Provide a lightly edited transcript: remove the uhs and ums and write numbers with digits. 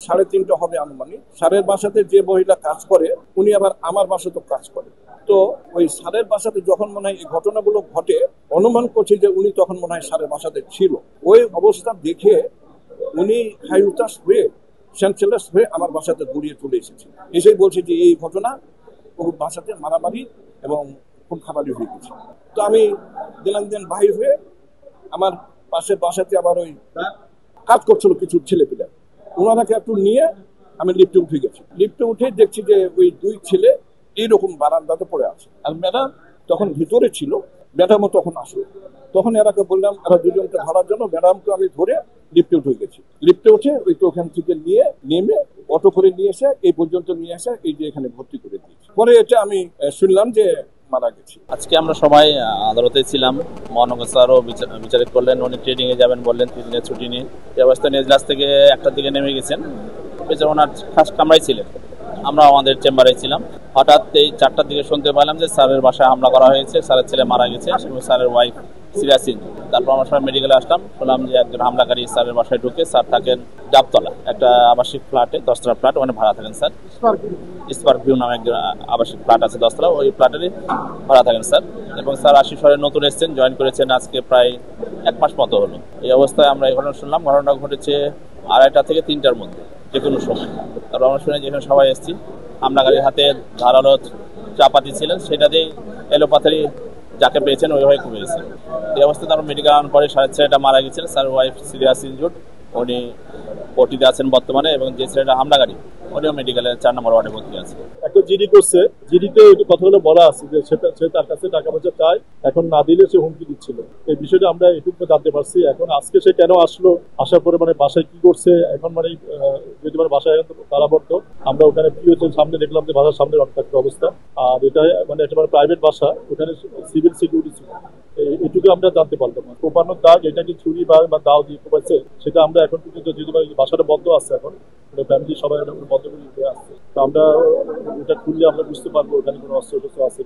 3:30 হবে আনুমানিক। স্যারের বাসাতে যে মহিলা কাজ করে উনি আবার আমার বাসাতেও কাজ করে। তো ওই স্যারের বাসাতে যখন মনে হয় এই ঘটনাগুলো ঘটে, অনুমান করছি যে উনি তখন মনে হয় স্যারের বাসাতে ছিল। ওই অবস্থা দেখে উনি হাই উতাস হয়ে সেন্সলেস হয়ে আমার বাসাতে দৌড়িয়ে চলে এসেছে। এসেই বলছে যে এই ঘটনা ওর বাসাতে মারামারি এবং খুব খাবারই হয়ে গেছে। তো আমি দিন বাহির হয়ে আমার পাশের বাসাতে আবার ওই কাজ করছিল কিছু ছেলেপেলে, ওনারাকে একটু নিয়ে আমি লিফটে উঠে গেছি। লিফটে উঠে দেখছি যে ওই 2 ছেলে এইরকম বারান্দাতে পড়ে আছে, আর ম্যাডাম তখন ভিতরে ছিল। ম্যাডামও তখন আসলো, তখন এরাকে বললাম, এরা দুজনকে ধরার জন্য ম্যাডামকে আমি ধরে লিফটে উঠে গেছি। লিফটে উঠে ওই তো ওখান থেকে নিয়ে নেমে অটো করে নিয়ে এসে এই পর্যন্ত নিয়ে এসে এই যে এখানে ভর্তি করে দিয়েছি। পরে এটা আমি শুনলাম যে মারা গেছে। আজকে আমরা সবাই আদালতে ছিলাম। মহানগর স্যারও বিচারিক করলেন, উনি ট্রেনিং এ যাবেন বললেন, 3 দিনের ছুটি নিয়ে। এই অবস্থায় এজলাস থেকে 1টার দিকে নেমে গেছেন। বেচারা ওনার ফার্স্ট কামরাই ছিলেন, আমরা আমাদের চেম্বারে ছিলাম। হঠাৎ এই 4টার দিকে শুনতে পেলাম যে স্যারের বাসায় হামলা করা হয়েছে, স্যারের ছেলে মারা গেছে এবং স্যারের ওয়াইফ সিরিয়াস ইনজুরি। তারপর আমরা সবাই মেডিকেলে আসলাম, শুনলাম যে একজন হামলাকারী স্যারের বাসায় ঢুকে। স্যার থাকেন ডাবতলা একটা আবাসিক ফ্ল্যাটে, 10তলা ফ্ল্যাট, ওখানে ভাড়া থাকেন স্যার। স্পার্ক ভিউ নামে একজন আবাসিক ফ্ল্যাট আছে 10তলা, ওই ফ্ল্যাটেরই ভাড়া থাকেন স্যার। এবং স্যার আশিসরে নতুন এসেছেন, জয়েন করেছেন আজকে প্রায় 1 মাস মতো হলো। এই অবস্থায় আমরা এই ঘটনা শুনলাম। ঘটনা ঘটেছে 2:30 থেকে 3টার মধ্যে, যে কোনো সময়। তারপর আমরা শুনে যেখানে সবাই এসেছি, হামলাকারীর হাতে ধারালো চাপাতি ছিলেন, সেটা দিয়ে এলোপাথারি যাকে পেয়েছেন ওইভাবে কমেছে। এই অবস্থাতে আমরা মেডিকেল আনার পরে স্যারের ছেলেটা মারা গেছেন, স্যার ওয়াইফ সিরিয়াস ইনজুর্ড, উনি ওটিতে আছেন বর্তমানে। এবং যে ছেলেটা হামলাকারী উনিও মেডিকেলে 4 নম্বর ওয়ার্ডে ভর্তি আছে। একটা জিডি করছে, জিডিতে কথাগুলো বলা আছে যে সে তার কাছে টাকা পয়সা চায়, এখন না দিলে সে হুমকি দিচ্ছিল। এই বিষয়টা আমরা এটুকু জানতে পারছি। এখন আজকে সে কেন আসলো, আসার পরে মানে বাসায় কি করছে, এখন মানে যদি মানে বাসায় তারাবদ্ধ, আমরা ওখানে পিওর সামনে দেখলাম যে বাসার সামনে রক্তাক্ত অবস্থা। আর এটা মানে একটা প্রাইভেট বাসা, ওখানে সিভিল সিকিউরিটি ছিল। এটুকু আমরা জানতে পারলাম। কোপানোর দাগ, এটা কি ছুরি বা দাও দিয়ে কোপাইছে সেটা আমরা এখন পর্যন্ত, যদি বাসাটা বন্ধ আছে এখন, ফ্যামিলি সবাই বন্ধ করে আসছে, তো আমরা এটা খুললে আমরা বুঝতে পারবো ওখানে কোনো অস্ত্র আছে।